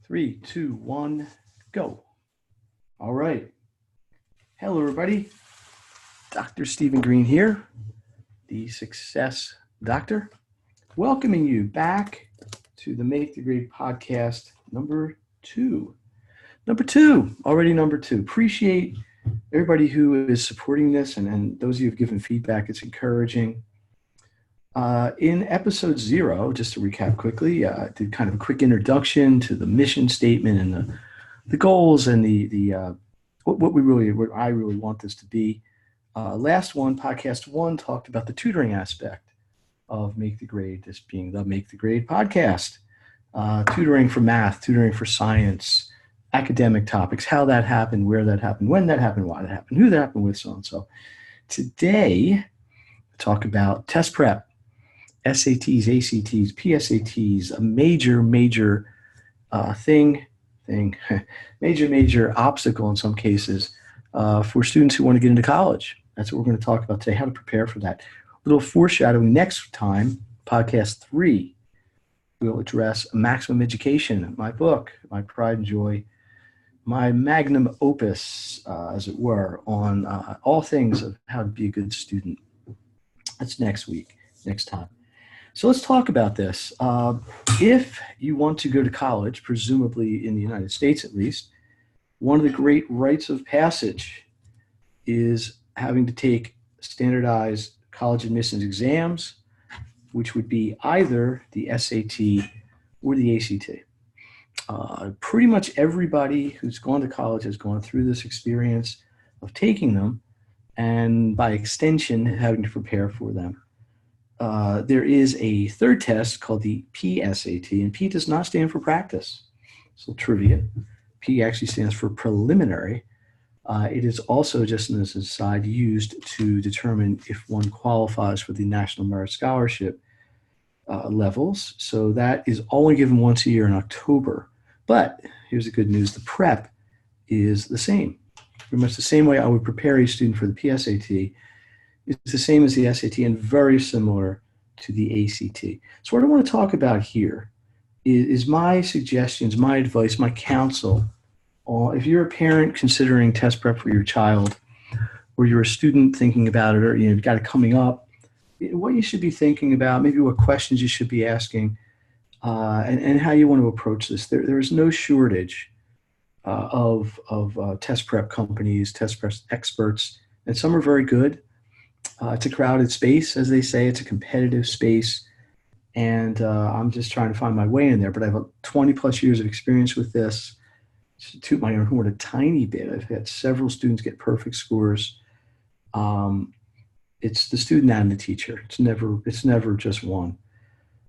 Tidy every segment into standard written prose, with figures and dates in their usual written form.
3, 2, 1, go. All right. Hello, everybody. Dr. Stephen Green here, the Success Doctor, welcoming you back to the Make the Grade podcast number 2. Already number 2. Appreciate everybody who is supporting this and those of you who have given feedback. It's encouraging. In episode 0, just to recap quickly, I did kind of a quick introduction to the mission statement and the goals and what I really want this to be. Last one, podcast 1, talked about the tutoring aspect of Make the Grade, this being the Make the Grade podcast. Tutoring for math, tutoring for science, academic topics, how that happened, where that happened, when that happened, why that happened, who that happened with, so and so. Today, talk about test prep, SATs, ACTs, PSATs, a major major obstacle in some cases for students who want to get into college. That's what we're going to talk about today, how to prepare for that. A little foreshadowing, next time, podcast 3, we'll address Maximum Education, my book, my pride and joy, my magnum opus, as it were, on all things of how to be a good student. That's next time. So let's talk about this. If you want to go to college, presumably in the United States at least, one of the great rites of passage is having to take standardized college admissions exams, which would be either the SAT or the ACT. Pretty much everybody who's gone to college has gone through this experience of taking them and by extension having to prepare for them. There is a third test called the PSAT, and P does not stand for practice. So trivia. P actually stands for preliminary. It is also, just as an aside, used to determine if one qualifies for the National Merit Scholarship levels. So that is only given once a year in October. But here's the good news. The prep is the same. Pretty much the same way I would prepare a student for the PSAT. It's the same as the SAT and very similar to the ACT. So what I want to talk about here is my suggestions, my advice, my counsel. If you're a parent considering test prep for your child, or you're a student thinking about it, or you've got it coming up, what you should be thinking about, maybe what questions you should be asking, and how you want to approach this. There is no shortage of test prep companies, test prep experts, and some are very good. It's a crowded space, as they say. It's a competitive space, and I'm just trying to find my way in there. But I have 20 plus years of experience with this. To toot my own horn a tiny bit, I've had several students get perfect scores. It's the student and the teacher. It's never just one.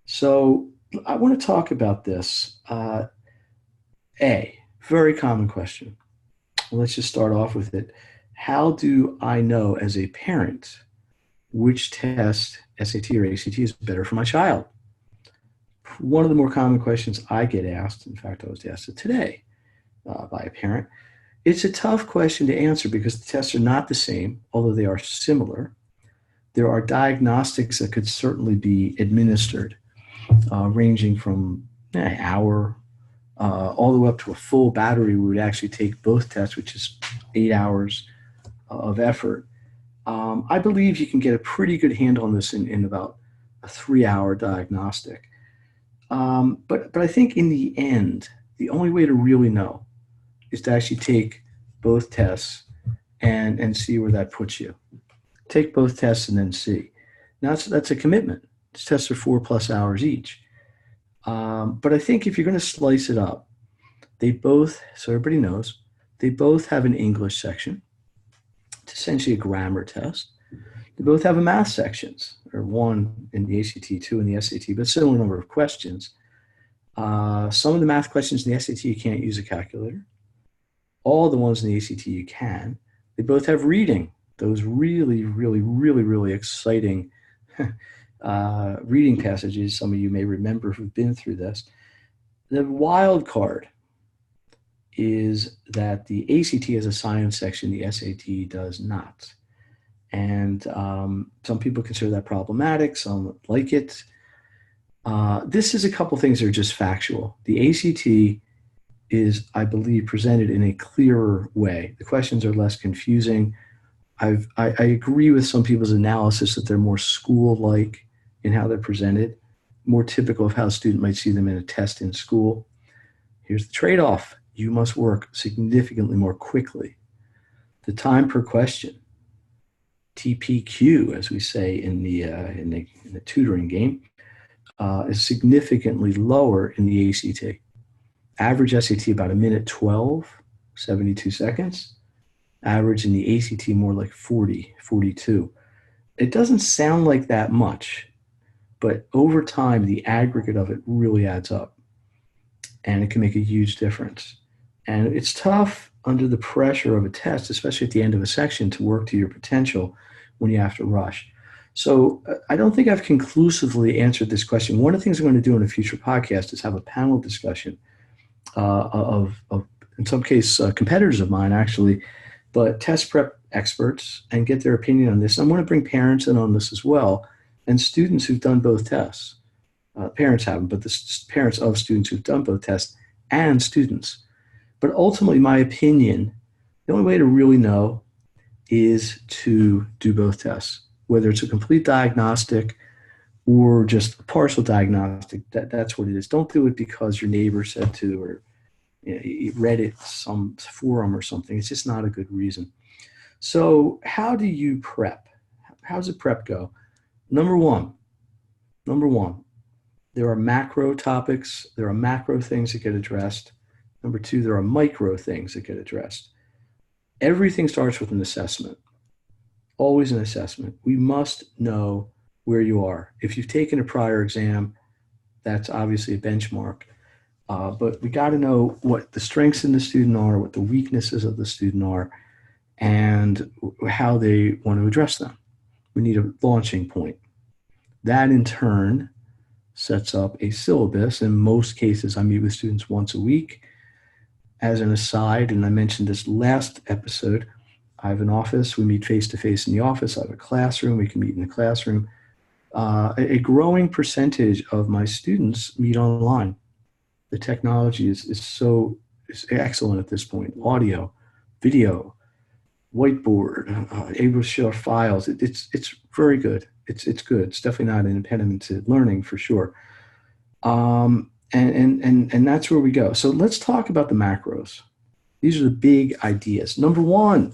So I want to talk about this. Very common question. Let's just start off with it. How do I know as a parent which test, SAT or ACT, is better for my child? One of the more common questions I get asked, in fact, I was asked it today by a parent. It's a tough question to answer because the tests are not the same, although they are similar. There are diagnostics that could certainly be administered, ranging from an hour all the way up to a full battery. We would actually take both tests, which is 8 hours of effort. I believe you can get a pretty good handle on this in about a 3-hour diagnostic. But I think in the end, the only way to really know is to actually take both tests and see where that puts you. Take both tests and then see. Now that's a commitment. These tests are 4+ hours each. But I think if you're going to slice it up, they both, so everybody knows, they both have an English section. It's essentially a grammar test. They both have a math sections, or one in the ACT, 2 in the SAT, but similar number of questions. Some of the math questions in the SAT, you can't use a calculator. All the ones in the ACT, you can. They both have reading. Those really exciting reading passages. Some of you may remember who've been through this. The wild card is that the ACT has a science section, the SAT does not. And some people consider that problematic, some like it. This is a couple things that are just factual. The ACT is, I believe, presented in a clearer way. The questions are less confusing. I agree with some people's analysis that they're more school-like in how they're presented, more typical of how a student might see them in a test in school. Here's the trade-off. You must work significantly more quickly. The time per question, TPQ, as we say in the tutoring game, is significantly lower in the ACT. Average SAT about a minute 12, 72 seconds. Average in the ACT more like 40, 42. It doesn't sound like that much, but over time, the aggregate of it really adds up, and it can make a huge difference. And it's tough under the pressure of a test, especially at the end of a section, to work to your potential when you have to rush. So I don't think I've conclusively answered this question. One of the things I'm going to do in a future podcast is have a panel discussion of in some case, competitors of mine actually, but test prep experts, and get their opinion on this. I'm going to bring parents in on this as well, and students who've done both tests. Parents haven't, but the parents of students who've done both tests and students. But ultimately, my opinion, the only way to really know is to do both tests, whether it's a complete diagnostic or just a partial diagnostic. That's what it is. Don't do it because your neighbor said to, or you read it some forum or something. It's just not a good reason. So how do you prep? How does a prep go? Number one, there are macro topics. There are macro things that get addressed. Number two, there are micro things that get addressed. Everything starts with an assessment. Always an assessment. We must know where you are. If you've taken a prior exam, that's obviously a benchmark. But we got to know what the strengths in the student are, what the weaknesses of the student are, and how they want to address them. We need a launching point. That in turn sets up a syllabus. In most cases, I meet with students once a week. As an aside, and I mentioned this last episode, I have an office. We meet face-to-face in the office. I have a classroom. We can meet in the classroom. A growing percentage of my students meet online. The technology is excellent at this point. Audio, video, whiteboard, able to share files. It's very good. It's good. It's definitely not an impediment to learning for sure. And that's where we go. So let's talk about the macros. These are the big ideas. Number one,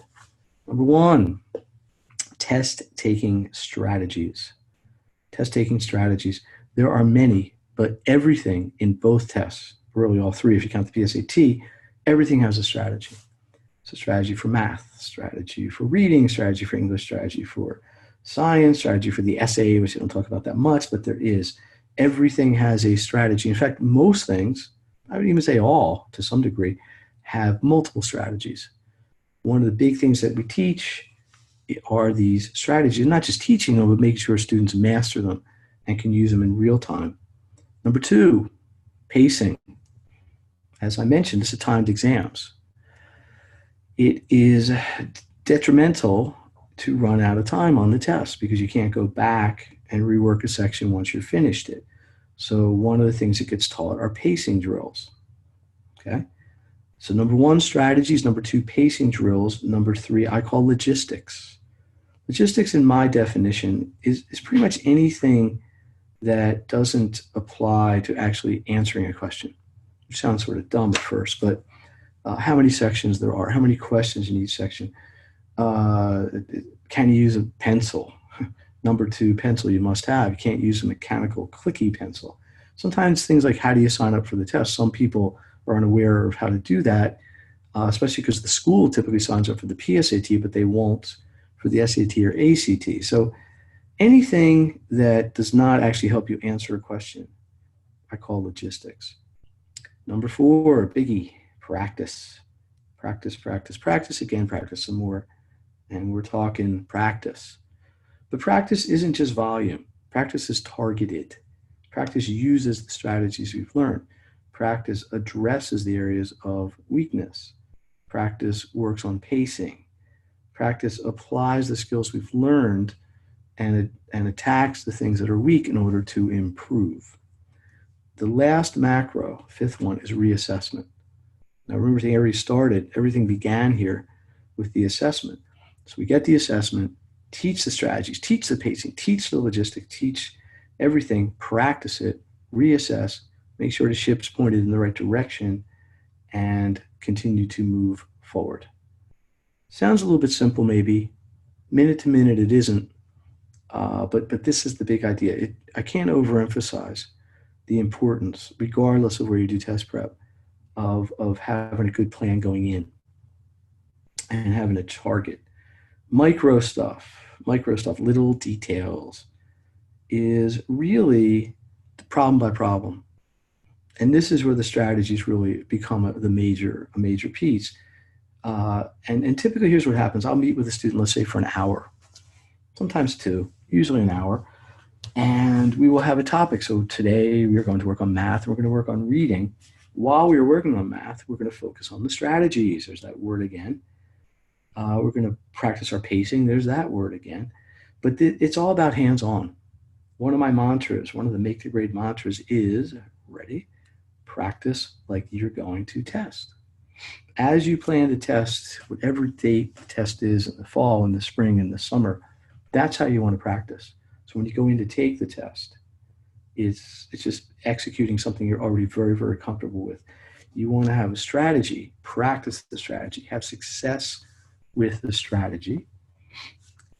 test taking strategies. Test taking strategies. There are many, but everything in both tests, really all three, if you count the PSAT, everything has a strategy. It's a strategy for math, strategy for reading, strategy for English, strategy for science, strategy for the essay, which I don't talk about that much, but there is. Everything has a strategy. In fact, most things, I would even say all to some degree, have multiple strategies. One of the big things that we teach are these strategies, not just teaching them, but making sure students master them and can use them in real time. Number two, pacing. As I mentioned, this is timed exams. It is detrimental to run out of time on the test because you can't go back and rework a section once you're finished it. So one of the things that gets taught are pacing drills. Okay. So number one, strategies. Number two, pacing drills. Number three, I call logistics. Logistics, in my definition, is pretty much anything that doesn't apply to actually answering a question, which sounds sort of dumb at first, but how many sections there are, how many questions in each section. Can you use a pencil? Number two, pencil you must have. You can't use a mechanical clicky pencil. Sometimes things like how do you sign up for the test? Some people are unaware of how to do that, especially because the school typically signs up for the PSAT, but they won't for the SAT or ACT. So anything that does not actually help you answer a question, I call logistics. Number four, biggie, practice. Practice again, practice some more. And we're talking practice. But practice isn't just volume. Practice is targeted. Practice uses the strategies we've learned. Practice addresses the areas of weakness. Practice works on pacing. Practice applies the skills we've learned and attacks the things that are weak in order to improve. The last macro, fifth one, is reassessment. Now remember, everything already started, everything began here with the assessment. So we get the assessment, teach the strategies, teach the pacing, teach the logistics, teach everything, practice it, reassess, make sure the ship's pointed in the right direction, and continue to move forward. Sounds a little bit simple, maybe. Minute to minute, it isn't. But this is the big idea. I can't overemphasize the importance, regardless of where you do test prep, of having a good plan going in and having a target. Micro stuff, little details is really the problem by problem. And this is where the strategies really become a major piece. And typically, here's what happens. I'll meet with a student, let's say for an hour, sometimes two, usually an hour, and we will have a topic. So today we're going to work on math, and we're going to work on reading. While we are working on math, we're going to focus on the strategies. There's that word again. We're going to practice our pacing. There's that word again. But it's all about hands-on. One of my mantras, one of the Make the Grade mantras is, ready, practice like you're going to test. As you plan to test, whatever date the test is in the fall, in the spring, in the summer, that's how you want to practice. So when you go in to take the test, it's just executing something you're already very, very comfortable with. You want to have a strategy, practice the strategy, have success with the strategy,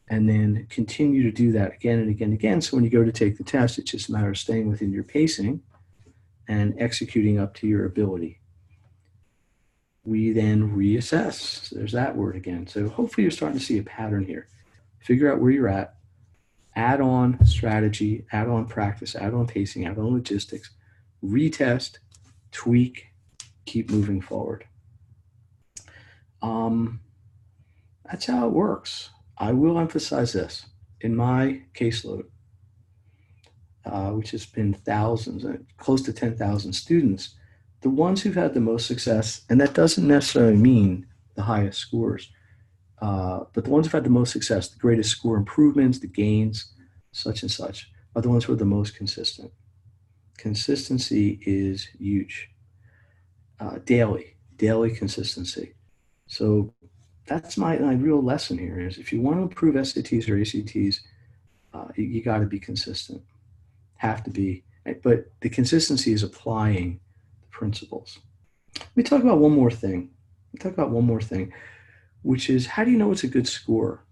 and then continue to do that again and again and again. So when you go to take the test, it's just a matter of staying within your pacing and executing up to your ability. We then reassess. There's that word again. So hopefully you're starting to see a pattern here. Figure out where you're at, add on strategy, add on practice, add on pacing, add on logistics, retest, tweak, keep moving forward. That's how it works. I will emphasize this. In my caseload, which has been thousands, close to 10,000 students, the ones who've had the most success, and that doesn't necessarily mean the highest scores, but the ones who've had the most success, the greatest score improvements, the gains, such and such, are the ones who are the most consistent. Consistency is huge. Daily consistency. So that's my real lesson here is if you want to improve SATs or ACTs, you got to be consistent. Have to be. But the consistency is applying the principles. Let me talk about one more thing. Which is, how do you know it's a good score?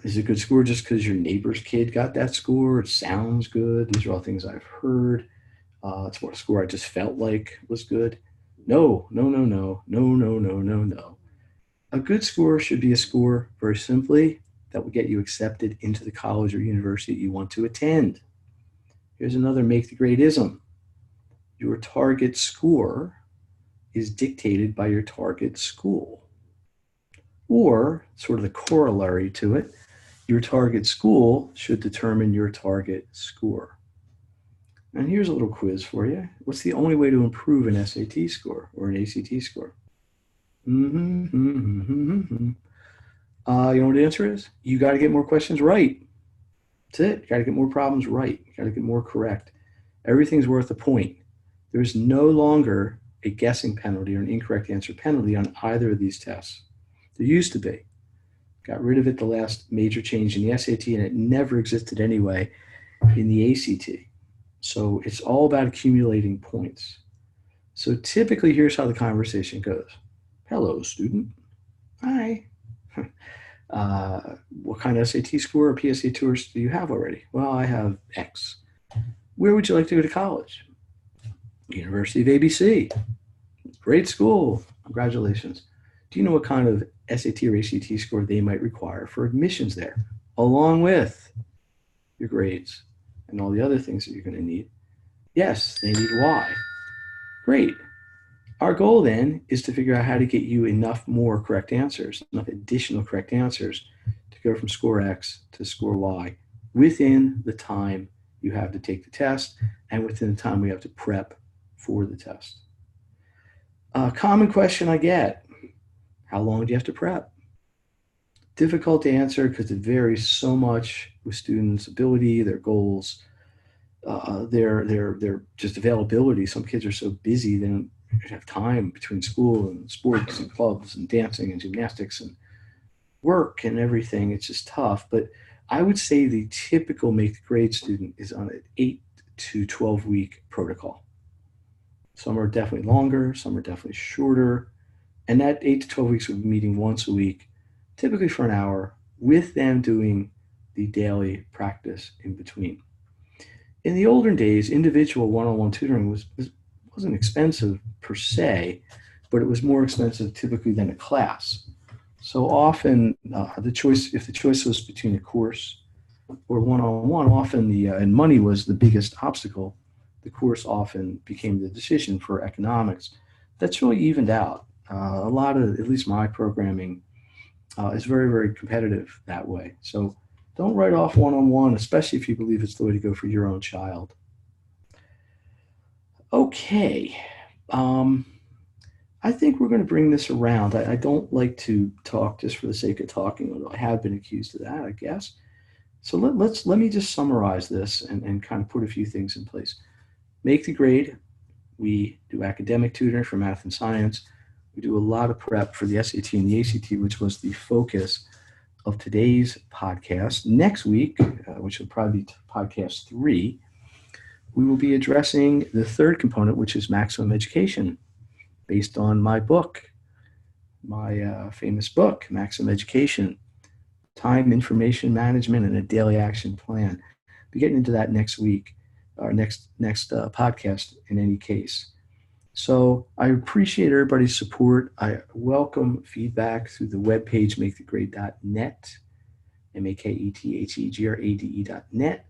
Is it a good score just because your neighbor's kid got that score? It sounds good. These are all things I've heard. It's what a score I just felt like was good. No. A good score should be a score, very simply, that will get you accepted into the college or university you want to attend. Here's another Make the Grade-ism. Your target score is dictated by your target school. Or, sort of the corollary to it, your target school should determine your target score. And here's a little quiz for you. What's the only way to improve an SAT score or an ACT score? You know what the answer is? You got to get more questions right. That's it. You got to get more problems right. You got to get more correct. Everything's worth a point. There's no longer a guessing penalty or an incorrect answer penalty on either of these tests. There used to be. Got rid of it the last major change in the SAT, and it never existed anyway in the ACT. So it's all about accumulating points. So typically, here's how the conversation goes. Hello, student. Hi. What kind of SAT score or PSAT scores do you have already? Well, I have X. Where would you like to go to college? University of ABC. Great school. Congratulations. Do you know what kind of SAT or ACT score they might require for admissions there, along with your grades and all the other things that you're going to need? Yes, they need Y. Great. Our goal then is to figure out how to get you enough more correct answers, enough additional correct answers to go from score X to score Y within the time you have to take the test and within the time we have to prep for the test. A common question I get, how long do you have to prep? Difficult to answer because it varies so much with students' ability, their goals. their just availability. Some kids are so busy they don't have time between school and sports and clubs and dancing and gymnastics and work and everything. It's just tough. But I would say the typical make the grade student is on an 8 to 12 week protocol. Some are definitely longer, some are definitely shorter. And that 8 to 12 weeks would be meeting once a week, typically for an hour, with them doing the daily practice in between. In the olden days, individual one-on-one tutoring wasn't expensive per se, but it was more expensive typically than a class. So often, if the choice was between a course or one-on-one, often and money was the biggest obstacle. The course often became the decision for economics. That's really evened out. A lot of, at least my programming, is very, very competitive that way. So don't write off one-on-one, especially if you believe it's the way to go for your own child. Okay. I think we're going to bring this around. I don't like to talk just for the sake of talking, although I have been accused of that, I guess. So let me just summarize this and kind of put a few things in place. Make the grade. We do academic tutoring for math and science. We do a lot of prep for the SAT and the ACT, which was the focus of today's podcast. Next week, which will probably be podcast 3, we will be addressing the third component, which is maximum education, based on my book, my famous book, Maximum Education, Time, Information Management, and a Daily Action Plan. We'll be getting into that next week, our next podcast in any case. So I appreciate everybody's support. I welcome feedback through the webpage, makethegrade.net, MAKETHEGRADE.net,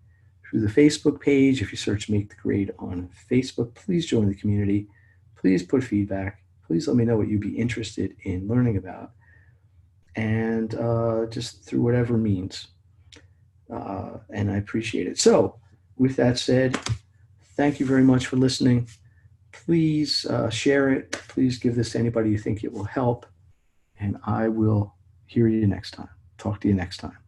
through the Facebook page. If you search Make the Grade on Facebook, please join the community. Please put feedback. Please let me know what you'd be interested in learning about. And just through whatever means. And I appreciate it. So with that said, thank you very much for listening. Please share it. Please give this to anybody you think it will help. And I will hear you next time. Talk to you next time.